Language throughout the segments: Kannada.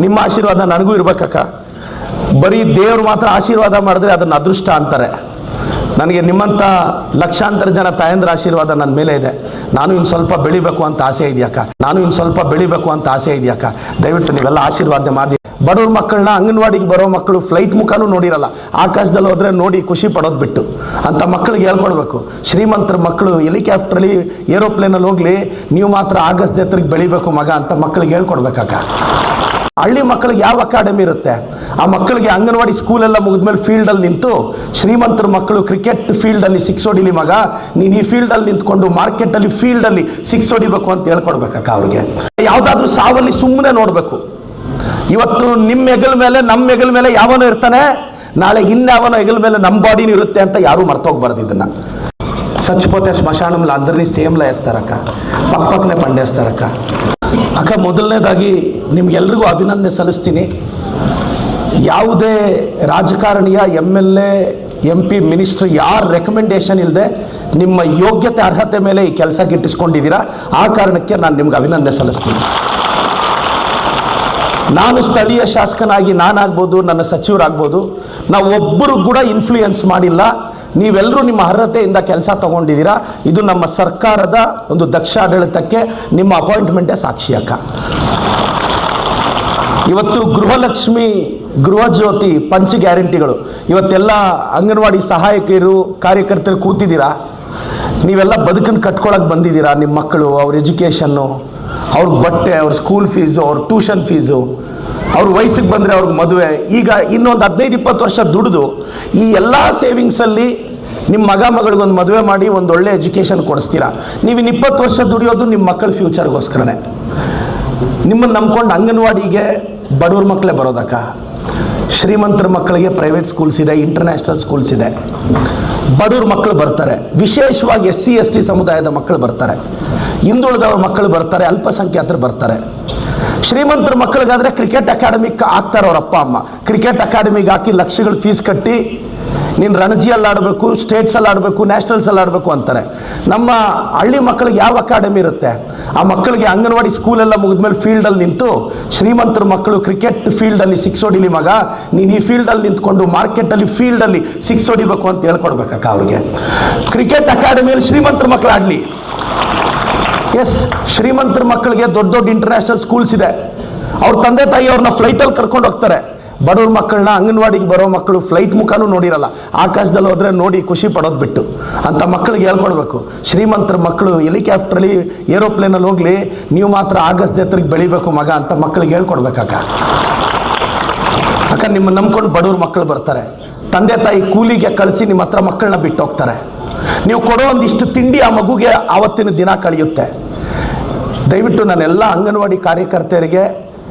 ನಿಮ್ಮ ಆಶೀರ್ವಾದ ನನಗೂ ಇರ್ಬೇಕಕ್ಕ. ಬರೀ ದೇವರು ಮಾತ್ರ ಆಶೀರ್ವಾದ ಮಾಡಿದ್ರೆ ಅದನ್ನು ಅದೃಷ್ಟ ಅಂತಾರೆ. ನನಗೆ ನಿಮ್ಮಂಥ ಲಕ್ಷಾಂತರ ಜನ ತಾಯಂದ್ರ ಆಶೀರ್ವಾದ ನನ್ನ ಮೇಲೆ ಇದೆ. ನಾನು ಇನ್ನು ಸ್ವಲ್ಪ ಬೆಳಿಬೇಕು ಅಂತ ಆಸೆ ಇದೆಯಕ್ಕ. ದಯವಿಟ್ಟು ನೀವೆಲ್ಲ ಆಶೀರ್ವಾದ ಮಾಡಿ. ಬಡವ್ರ ಮಕ್ಕಳನ್ನ ಅಂಗನವಾಡಿಗೆ ಬರೋ ಮಕ್ಕಳು ಫ್ಲೈಟ್ ಮುಖನೂ ನೋಡಿರಲ್ಲ, ಆಕಾಶದಲ್ಲಿ ಹೋದ್ರೆ ನೋಡಿ ಖುಷಿ ಪಡೋದು ಬಿಟ್ಟು ಅಂತ ಮಕ್ಕಳಿಗೆ ಹೇಳ್ಕೊಡ್ಬೇಕು. ಶ್ರೀಮಂತರ ಮಕ್ಕಳು ಹೆಲಿಕಾಪ್ಟ್ರಲ್ಲಿ ಏರೋಪ್ಲೇನಲ್ಲಿ ಹೋಗ್ಲಿ, ನೀವು ಮಾತ್ರ ಆಗಸ್ಟ್ ಎತ್ತರಿಗೆ ಬೆಳಿಬೇಕು ಮಗ ಅಂತ ಮಕ್ಕಳಿಗೆ ಹೇಳ್ಕೊಡ್ಬೇಕಕ್ಕ. ಹಳ್ಳಿ ಮಕ್ಕಳಿಗೆ ಯಾವ ಅಕಾಡೆಮಿ ಇರುತ್ತೆ? ಆ ಮಕ್ಕಳಿಗೆ ಅಂಗನವಾಡಿ ಸ್ಕೂಲೆಲ್ಲ ಮುಗಿದ್ಮೇಲೆ ಫೀಲ್ಡಲ್ಲಿ ನಿಂತು ಶ್ರೀಮಂತರ ಮಕ್ಕಳು ಕ್ರಿಕೆಟ್ ಫೀಲ್ಡಲ್ಲಿ 6 ಹೊಡಿಲಿ ಮಗ, ನೀನು ಈ ಫೀಲ್ಡಲ್ಲಿ ನಿಂತ್ಕೊಂಡು ಮಾರ್ಕೆಟಲ್ಲಿ ಫೀಲ್ಡಲ್ಲಿ 6 ಹೊಡಿಬೇಕು ಅಂತ ಹೇಳ್ಕೊಡ್ಬೇಕಕ್ಕ. ಅವ್ರಿಗೆ ಯಾವುದಾದ್ರೂ ಸಾವಲ್ಲಿ ಸುಮ್ಮನೆ ನೋಡಬೇಕು. ಇವತ್ತು ನಿಮ್ಮ ಹೆಗಲ ಮೇಲೆ ನಮ್ಮ ಹೆಗಲ ಮೇಲೆ ಯಾವನೋ ಇರ್ತಾನೆ, ನಾಳೆ ಇನ್ಯಾವನೋ ಹೆಗಲ ಮೇಲೆ ನಮ್ಮ ಬಾಡಿನೂ ಇರುತ್ತೆ ಅಂತ ಯಾರೂ ಮರ್ತೋಗ್ಬಾರ್ದು. ಇದನ್ನ ಸಚ್ಪೋತೆ ಸ್ಮಶಾನಂಲ అందరినీ ಸೇಮ್ಲ వేస్తారಕ್ಕ, ಪಕ್ಕನೆ ಪಂಡೇಸ್ತಾರಕ್ಕ. ಅಕ್ಕ, ಮೊದಲನೇದಾಗಿ ನಿಮ್ಗೆಲ್ರಿಗೂ ಅಭಿನಂದನೆ ಸಲ್ಲಿಸ್ತೀನಿ. ಯಾವುದೇ ರಾಜಕಾರಣಿಯ MLA MP ಮಿನಿಸ್ಟರ್ ಯಾರ ರೆಕಮೆಂಡೇಶನ್ ಇಲ್ಲದೆ ನಿಮ್ಮ ಯೋಗ್ಯತೆ ಅರ್ಹತೆ ಮೇಲೆ ಈ ಕೆಲಸ ಗಿಟ್ಟಿಸ್ಕೊಂಡಿದ್ದೀರಾ. ಆ ಕಾರಣಕ್ಕೆ ನಾನು ನಿಮ್ಗೆ ಅಭಿನಂದನೆ ಸಲ್ಲಿಸ್ತೀನಿ. ನಾನು ಸ್ಥಳೀಯ ಶಾಸಕನಾಗಿ ನಾನಾಗ್ಬೋದು, ನನ್ನ ಸಚಿವರಾಗ್ಬೋದು, ನಾವು ಒಬ್ಬರು ಕೂಡ ಇನ್ಫ್ಲೂಯೆನ್ಸ್ ಮಾಡಿಲ್ಲ. ನೀವೆಲ್ಲರೂ ನಿಮ್ಮ ಅರ್ಹತೆಯಿಂದ ಕೆಲಸ ತಗೊಂಡಿದ್ದೀರಾ. ಇದು ನಮ್ಮ ಸರ್ಕಾರದ ಒಂದು ದಕ್ಷ ಆಡಳಿತಕ್ಕೆ ನಿಮ್ಮ ಅಪಾಯಿಂಟ್ಮೆಂಟೇ ಸಾಕ್ಷಿ ಅಕ್ಕ. ಇವತ್ತು ಗೃಹಲಕ್ಷ್ಮಿ, ಗೃಹ ಜ್ಯೋತಿ, ಪಂಚ ಗ್ಯಾರಂಟಿಗಳು, ಇವತ್ತೆಲ್ಲ ಅಂಗನವಾಡಿ ಸಹಾಯಕಿಯರು ಕಾರ್ಯಕರ್ತರು ಕೂತಿದ್ದೀರಾ. ನೀವೆಲ್ಲ ಬದುಕನ್ನು ಕಟ್ಕೊಳಕ್ಕೆ ಬಂದಿದ್ದೀರಾ. ನಿಮ್ಮ ಮಕ್ಕಳು, ಅವ್ರ ಎಜುಕೇಷನ್ನು, ಅವ್ರ ಬಟ್ಟೆ, ಅವ್ರ ಸ್ಕೂಲ್ ಫೀಸು, ಅವ್ರ ಟ್ಯೂಷನ್ ಫೀಸು, ಅವ್ರ ವಯಸ್ಸಿಗೆ ಬಂದರೆ ಅವ್ರಿಗೆ ಮದುವೆ. ಈಗ ಇನ್ನೊಂದು 15-20 ವರ್ಷ ದುಡಿದು ಈ ಎಲ್ಲ ಸೇವಿಂಗ್ಸಲ್ಲಿ ನಿಮ್ಮ ಮಗಳಿಗೊಂದು ಮದುವೆ ಮಾಡಿ ಒಂದು ಒಳ್ಳೆ ಎಜುಕೇಷನ್ ಕೊಡಿಸ್ತೀರಾ. ನೀವಿನ್ನು 20 ವರ್ಷ ದುಡಿಯೋದು ನಿಮ್ಮ ಮಕ್ಕಳ ಫ್ಯೂಚರ್ಗೋಸ್ಕರನೇ. ನಿಮ್ಮನ್ನು ನಂಬ್ಕೊಂಡು ಅಂಗನವಾಡಿಗೆ ಬಡವ್ರ ಮಕ್ಕಳೇ ಬರೋದಕ್ಕ. ಶ್ರೀಮಂತರ ಮಕ್ಕಳಿಗೆ ಪ್ರೈವೇಟ್ ಸ್ಕೂಲ್ಸ್ ಇದೆ, ಇಂಟರ್ನ್ಯಾಷನಲ್ ಸ್ಕೂಲ್ಸ್ ಇದೆ. ಬಡವ್ರ ಮಕ್ಕಳು ಬರ್ತಾರೆ, ವಿಶೇಷವಾಗಿ SC ST ಸಮುದಾಯದ ಮಕ್ಕಳು ಬರ್ತಾರೆ, ಹಿಂದುಳಿದವ್ರ ಮಕ್ಕಳು ಬರ್ತಾರೆ, ಅಲ್ಪಸಂಖ್ಯಾತರು ಬರ್ತಾರೆ. ಶ್ರೀಮಂತರ ಮಕ್ಕಳಿಗಾದರೆ ಕ್ರಿಕೆಟ್ ಅಕಾಡೆಮಿಗೆ ಹಾಕ್ತಾರೆ ಅವ್ರ ಅಪ್ಪ ಅಮ್ಮ. ಕ್ರಿಕೆಟ್ ಅಕಾಡೆಮಿಗೆ ಹಾಕಿ ಲಕ್ಷಗಳು ಫೀಸ್ ಕಟ್ಟಿ ನೀನು ರಣಜಿಯಲ್ಲಿ ಆಡಬೇಕು, ಸ್ಟೇಟ್ಸಲ್ಲಿ ಆಡಬೇಕು, ನ್ಯಾಷನಲ್ಸಲ್ಲಿ ಆಡಬೇಕು ಅಂತಾರೆ. ನಮ್ಮ ಹಳ್ಳಿ ಮಕ್ಕಳಿಗೆ ಯಾವ ಅಕಾಡೆಮಿ ಇರುತ್ತೆ? ಆ ಮಕ್ಕಳಿಗೆ ಅಂಗನವಾಡಿ ಸ್ಕೂಲೆಲ್ಲ ಮುಗಿದ್ಮೇಲೆ ಫೀಲ್ಡಲ್ಲಿ ನಿಂತು ಶ್ರೀಮಂತರ ಮಕ್ಕಳು ಕ್ರಿಕೆಟ್ ಫೀಲ್ಡಲ್ಲಿ 6 ಹೊಡಿಲಿ ಮಗ, ನೀನು ಈ ಫೀಲ್ಡಲ್ಲಿ ನಿಂತ್ಕೊಂಡು ಮಾರ್ಕೆಟಲ್ಲಿ ಫೀಲ್ಡಲ್ಲಿ 6 ಹೊಡಿಬೇಕು ಅಂತ ಹೇಳ್ಕೊಡ್ಬೇಕಕ್ಕ. ಅವ್ರಿಗೆ ಕ್ರಿಕೆಟ್ ಅಕಾಡೆಮಿಯಲ್ಲಿ ಶ್ರೀಮಂತರ ಮಕ್ಕಳು ಆಡಲಿ. ಎಸ್, ಶ್ರೀಮಂತರ ಮಕ್ಕಳಿಗೆ ದೊಡ್ಡ ದೊಡ್ಡ ಇಂಟರ್ನ್ಯಾಷನಲ್ ಸ್ಕೂಲ್ಸ್ ಇದೆ. ಅವ್ರ ತಂದೆ ತಾಯಿ ಅವ್ರನ್ನ ಫ್ಲೈಟಲ್ಲಿ ಕರ್ಕೊಂಡು ಹೋಗ್ತಾರೆ. ಬಡವ್ರ ಮಕ್ಕಳನ್ನ ಅಂಗನವಾಡಿಗೆ ಬರೋ ಮಕ್ಕಳು ಫ್ಲೈಟ್ ಮುಖನೂ ನೋಡಿರಲ್ಲ, ಆಕಾಶದಲ್ಲಿ ಹೋದ್ರೆ ನೋಡಿ ಖುಷಿ ಪಡೋದು ಬಿಟ್ಟು ಅಂತ ಮಕ್ಕಳಿಗೆ ಹೇಳ್ಕೊಡ್ಬೇಕು. ಶ್ರೀಮಂತರ ಮಕ್ಕಳು ಹೆಲಿಕಾಪ್ಟ್ರಲ್ಲಿ ಏರೋಪ್ಲೇನಲ್ಲಿ ಹೋಗ್ಲಿ, ನೀವು ಮಾತ್ರ ಆಗಸ್ಟ್ ಎತ್ತರಿಗೆ ಬೆಳಿಬೇಕು ಮಗ ಅಂತ ಮಕ್ಕಳಿಗೆ ಹೇಳ್ಕೊಡ್ಬೇಕಕ್ಕ. ಅಕ್ಕ, ನಿಮ್ಮ ನಂಬ್ಕೊಂಡು ಬಡವ್ರ ಮಕ್ಕಳು ಬರ್ತಾರೆ. ತಂದೆ ತಾಯಿ ಕೂಲಿಗೆ ಕಳಿಸಿ ನಿಮ್ಮ ಹತ್ರ ಮಕ್ಕಳನ್ನ ಬಿಟ್ಟು ಹೋಗ್ತಾರೆ. ನೀವು ಕೊಡೋ ಒಂದಿಷ್ಟು ತಿಂಡಿ ಆ ಮಗುಗೆ ಆವತ್ತಿನ ದಿನ ಕಳೆಯುತ್ತೆ. ದಯವಿಟ್ಟು ನಾನೆಲ್ಲ ಅಂಗನವಾಡಿ ಕಾರ್ಯಕರ್ತೆಯರಿಗೆ,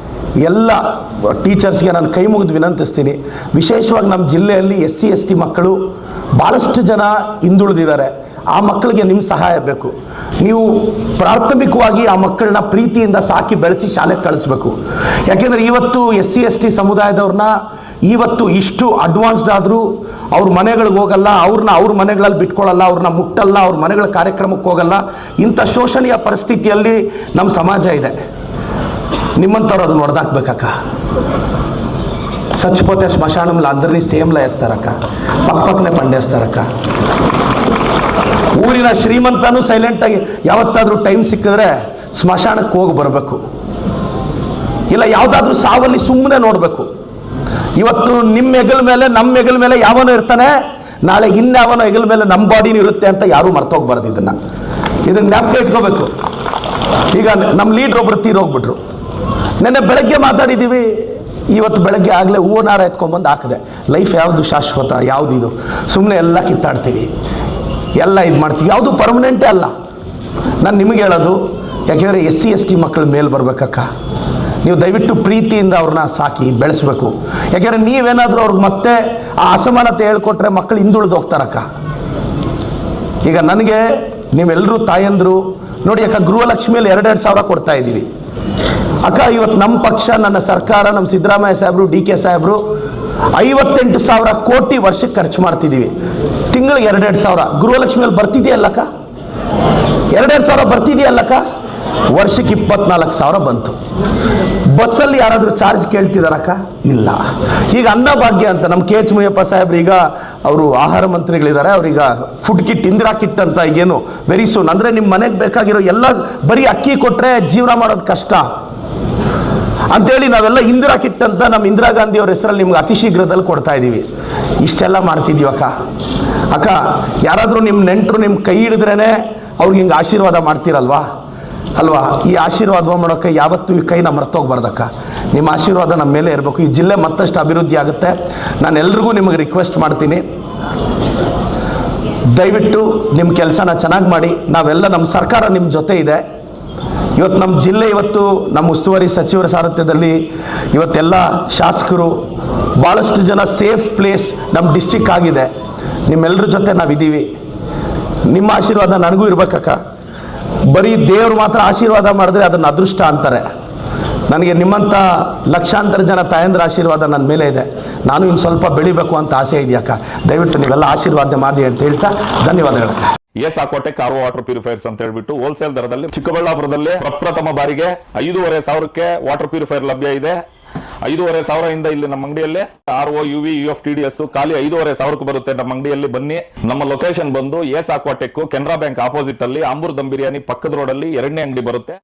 ಎಲ್ಲ ಟೀಚರ್ಸ್ಗೆ ನಾನು ಕೈ ಮುಗಿದು ವಿನಂತಿಸ್ತೀನಿ. ವಿಶೇಷವಾಗಿ ನಮ್ಮ ಜಿಲ್ಲೆಯಲ್ಲಿ SC ST ಮಕ್ಕಳು ಭಾಳಷ್ಟು ಜನ ಹಿಂದುಳಿದಿದ್ದಾರೆ. ಆ ಮಕ್ಕಳಿಗೆ ನಿಮ್ಮ ಸಹಾಯ ಬೇಕು. ನೀವು ಪ್ರಾಥಮಿಕವಾಗಿ ಆ ಮಕ್ಕಳನ್ನ ಪ್ರೀತಿಯಿಂದ ಸಾಕಿ ಬೆಳೆಸಿ ಶಾಲೆಗೆ ಕಳಿಸ್ಬೇಕು. ಯಾಕೆಂದರೆ ಇವತ್ತು SC ST ಸಮುದಾಯದವ್ರನ್ನ ಇವತ್ತು ಇಷ್ಟು ಅಡ್ವಾನ್ಸ್ಡ್ ಆದರೂ ಅವ್ರ ಮನೆಗಳಿಗೆ ಹೋಗಲ್ಲ, ಅವ್ರ ಮನೆಗಳಲ್ಲಿ ಬಿಟ್ಕೊಳ್ಳಲ್ಲ, ಅವ್ರನ್ನ ಮುಟ್ಟಲ್ಲ, ಅವ್ರ ಮನೆಗಳ ಕಾರ್ಯಕ್ರಮಕ್ಕೆ ಹೋಗಲ್ಲ. ಇಂಥ ಶೋಷಣೀಯ ಪರಿಸ್ಥಿತಿಯಲ್ಲಿ ನಮ್ಮ ಸಮಾಜ ಇದೆ. ನಿಮ್ಮಂಥವ್ರು ಅದನ್ನು ಹೊಡೆದಾಕ್ಬೇಕಕ್ಕ. ಸಚ್ಪೋತೆ ಸ್ಮಶಾನಂಲ అందరినీ ಸೇಮ್ಲ వేస్తారಕ್ಕ, ಪಕ್ಕನೆ ಪಂಡೇಸ್ತಾರಕ್ಕ. ಊರಿನ ಶ್ರೀಮಂತನೂ ಸೈಲೆಂಟಾಗಿ ಯಾವತ್ತಾದರೂ ಟೈಮ್ ಸಿಕ್ಕಿದ್ರೆ ಸ್ಮಶಾನಕ್ಕೆ ಹೋಗಿ ಬರಬೇಕು. ಇಲ್ಲ ಯಾವುದಾದ್ರೂ ಸಾವಲ್ಲಿ ಸುಮ್ಮನೆ ನೋಡಬೇಕು. ಇವತ್ತು ನಿಮ್ಮ ಹೆಗಲ ಮೇಲೆ ನಮ್ಮ ಹೆಗಲ ಮೇಲೆ ಯಾವನೋ ಇರ್ತಾನೆ, ನಾಳೆ ಇನ್ಯಾವನೋ ಹೆಗಲ ಮೇಲೆ ನಮ್ಮ ಬಾಡಿನೂ ಇರುತ್ತೆ ಅಂತ ಯಾರೂ ಮರ್ತೋಗ್ಬಾರ್ದು. ಇದನ್ನ ಜ್ಞಾಪಕ ಇಟ್ಕೋಬೇಕು. ಈಗ ನಮ್ಮ ಲೀಡ್ರ್ ಒಬ್ಬರು ತೀರೋಗ್ಬಿಟ್ರು. ನೆನ್ನೆ ಬೆಳಗ್ಗೆ ಮಾತಾಡಿದ್ದೀವಿ. ಇವತ್ತು ಬೆಳಗ್ಗೆ ಆಗಲೇ ಹೂವನಾರ ಎತ್ಕೊಂಡ್ಬಂದು ಹಾಕಿದೆ. ಲೈಫ್ ಯಾವುದು ಶಾಶ್ವತ, ಯಾವುದು ಇದು? ಸುಮ್ಮನೆ ಎಲ್ಲ ಕಿತ್ತಾಡ್ತೀವಿ, ಎಲ್ಲ ಇದು ಮಾಡ್ತೀವಿ, ಯಾವುದು ಪರ್ಮನೆಂಟೇ ಅಲ್ಲ. ನಾನು ನಿಮಗೆ ಹೇಳೋದು, ಯಾಕೆಂದರೆ SC ST ಮಕ್ಕಳ ಮೇಲೆ ಬರಬೇಕಕ್ಕ. ನೀವು ದಯವಿಟ್ಟು ಪ್ರೀತಿಯಿಂದ ಅವ್ರನ್ನ ಸಾಕಿ ಬೆಳೆಸಬೇಕು. ಯಾಕೆಂದರೆ ನೀವೇನಾದರೂ ಅವ್ರಿಗೆ ಮತ್ತೆ ಆ ಅಸಮಾನತೆ ಹೇಳ್ಕೊಟ್ರೆ ಮಕ್ಕಳು ಹಿಂದುಳಿದು ಹೋಗ್ತಾರಕ್ಕ. ಈಗ ನನಗೆ ನೀವೆಲ್ಲರೂ ತಾಯಂದರು ನೋಡಿ ಅಕ್ಕ, ಗೃಹಲಕ್ಷ್ಮಿಯಲ್ಲಿ 2,2 ಸಾವಿರ ಕೊಡ್ತಾ ಇದ್ದೀವಿ ಅಕ್ಕ. ಇವತ್ತು ನಮ್ಮ ಪಕ್ಷ, ನನ್ನ ಸರ್ಕಾರ, ನಮ್ಮ ಸಿದ್ದರಾಮಯ್ಯ ಸಾಹೇಬರು, DK ಸಾಹೇಬರು 58,000 ಕೋಟಿ ವರ್ಷಕ್ಕೆ ಖರ್ಚು ಮಾಡ್ತಿದ್ದೀವಿ. ತಿಂಗಳಿಗೆ 2,2 ಸಾವಿರ ಗೃಹಲಕ್ಷ್ಮಿಯಲ್ಲಿ ಬರ್ತಿದೆಯಲ್ಲಕ್ಕ, 2,2 ಸಾವಿರ ಬರ್ತಿದೆಯಲ್ಲಕ್ಕ. ವರ್ಷಕ್ಕೆ 24,000 ಬಂತು. ಬಸ್ಸಲ್ಲಿ ಯಾರಾದರೂ ಚಾರ್ಜ್ ಕೇಳ್ತಿದಾರಕ್ಕ? ಇಲ್ಲ. ಈಗ ಅನ್ನಭಾಗ್ಯ ಅಂತ ನಮ್ಮ ಕೆ ಎಚ್ ಮುನಿಯಪ್ಪ ಸಾಹೇಬ್ರು, ಈಗ ಅವರು ಆಹಾರ ಮಂತ್ರಿಗಳಿದ್ದಾರೆ, ಅವ್ರೀಗ ಫುಡ್ ಕಿಟ್, ಇಂದಿರಾ ಕಿಟ್ ಅಂತ ಏನು ವೆರಿ ಸೂನ್, ಅಂದರೆ ನಿಮ್ಮ ಮನೆಗೆ ಬೇಕಾಗಿರೋ ಎಲ್ಲ, ಬರೀ ಅಕ್ಕಿ ಕೊಟ್ಟರೆ ಜೀವನ ಮಾಡೋದು ಕಷ್ಟ ಅಂತೇಳಿ ನಾವೆಲ್ಲ ಇಂದಿರಾ ಕಿಟ್ ಅಂತ ನಮ್ಮ ಇಂದಿರಾ ಗಾಂಧಿ ಅವ್ರ ಹೆಸರಲ್ಲಿ ನಿಮ್ಗೆ ಅತಿ ಶೀಘ್ರದಲ್ಲಿ ಕೊಡ್ತಾ ಇದ್ದೀವಿ. ಇಷ್ಟೆಲ್ಲ ಮಾಡ್ತಿದ್ದೀವಿ ಅಕ್ಕ. ಯಾರಾದರೂ ನಿಮ್ಮ ನೆಂಟರು ನಿಮ್ಮ ಕೈ ಹಿಡಿದ್ರೇ ಅವ್ರಿಗೆ ಹಿಂಗೆ ಆಶೀರ್ವಾದ ಮಾಡ್ತೀರಲ್ವಾ ಅಲ್ವಾ? ಈ ಆಶೀರ್ವಾದ ಮಾಡೋಕ್ಕೆ ಯಾವತ್ತೂ ಈ ಕೈನ ಮರ್ತೋಗ್ಬಾರ್ದಕ್ಕ. ನಿಮ್ಮ ಆಶೀರ್ವಾದ ನಮ್ಮ ಮೇಲೆ ಇರಬೇಕು. ಈ ಜಿಲ್ಲೆ ಮತ್ತಷ್ಟು ಅಭಿವೃದ್ಧಿ ಆಗುತ್ತೆ. ನಾನು ಎಲ್ರಿಗೂ ನಿಮಗೆ ರಿಕ್ವೆಸ್ಟ್ ಮಾಡ್ತೀನಿ, ದಯವಿಟ್ಟು ನಿಮ್ಮ ಕೆಲಸನ ಚೆನ್ನಾಗಿ ಮಾಡಿ. ನಾವೆಲ್ಲ, ನಮ್ಮ ಸರ್ಕಾರ ನಿಮ್ಮ ಜೊತೆ ಇದೆ. ಇವತ್ತು ನಮ್ಮ ಜಿಲ್ಲೆ, ಇವತ್ತು ನಮ್ಮ ಉಸ್ತುವಾರಿ ಸಚಿವರ ಸಾರಥ್ಯದಲ್ಲಿ ಇವತ್ತೆಲ್ಲ ಶಾಸಕರು, ಭಾಳಷ್ಟು ಜನ ಸೇಫ್ ಪ್ಲೇಸ್ ನಮ್ಮ ಡಿಸ್ಟಿಕ್ ಆಗಿದೆ. ನಿಮ್ಮೆಲ್ಲರ ಜೊತೆ ನಾವಿದ್ದೀವಿ. ನಿಮ್ಮ ಆಶೀರ್ವಾದ ನನಗೂ ಇರ್ಬೇಕಕ್ಕ. ಬರೀ ದೇವರು ಮಾತ್ರ ಆಶೀರ್ವಾದ ಮಾಡಿದ್ರೆ ಅದನ್ನು ಅದೃಷ್ಟ ಅಂತಾರೆ. ನನಗೆ ನಿಮ್ಮಂಥ ಲಕ್ಷಾಂತರ ಜನ ತಾಯಂದ್ರ ಆಶೀರ್ವಾದ ನನ್ನ ಮೇಲೆ ಇದೆ. ನಾನು ಇನ್ನು ಸ್ವಲ್ಪ ಬೆಳಿಬೇಕು ಅಂತ ಆಸೆ ಇದೆಯಕ್ಕ. ದಯವಿಟ್ಟು ನೀವೆಲ್ಲ ಆಶೀರ್ವಾದ ಮಾಡಿ ಅಂತ ಹೇಳ್ತಾ ಧನ್ಯವಾದಗಳಕ್ಕ. ಸಾಕೋಟೆಕ್ ಆರ್ಒ ವಾಟರ್ ಪ್ಯೂರಿಫೈರ್ಸ್ ಅಂತ ಹೇಳ್ಬಿಟ್ಟು ಹೋಲ್ಸೇಲ್ ದರದಲ್ಲಿ ಚಿಕ್ಕಬಳ್ಳಾಪುರದಲ್ಲಿ ಪ್ರಪ್ರಥಮ ಬಾರಿಗೆ 5,500 ವಾಟರ್ ಪ್ಯೂರಿಫೈರ್ ಲಭ್ಯ ಇದೆ. 5,500 ಇಲ್ಲಿ ನಮ್ಮ ಅಂಗಡಿಯಲ್ಲಿ RO UV UFTDS ಖಾಲಿ 5,500 ಬರುತ್ತೆ. ನಮ್ಮ ಅಂಗಡಿಯಲ್ಲಿ ಬನ್ನಿ. ನಮ್ಮ ಲೊಕೇಶನ್ ಬಂದು ಸಾಕೋಟೆಕ್ ಕೆನರಾ ಬ್ಯಾಂಕ್ ಆಪೋಸಿಟ್ ಅಲ್ಲಿ ಆಂಬೂರ್ ದಮ್ ಬಿರಿಯಾನಿ ಪಕ್ಕದ ರೋಡ್ ಅಲ್ಲಿ 2ನೇ ಅಂಗಡಿ ಬರುತ್ತೆ.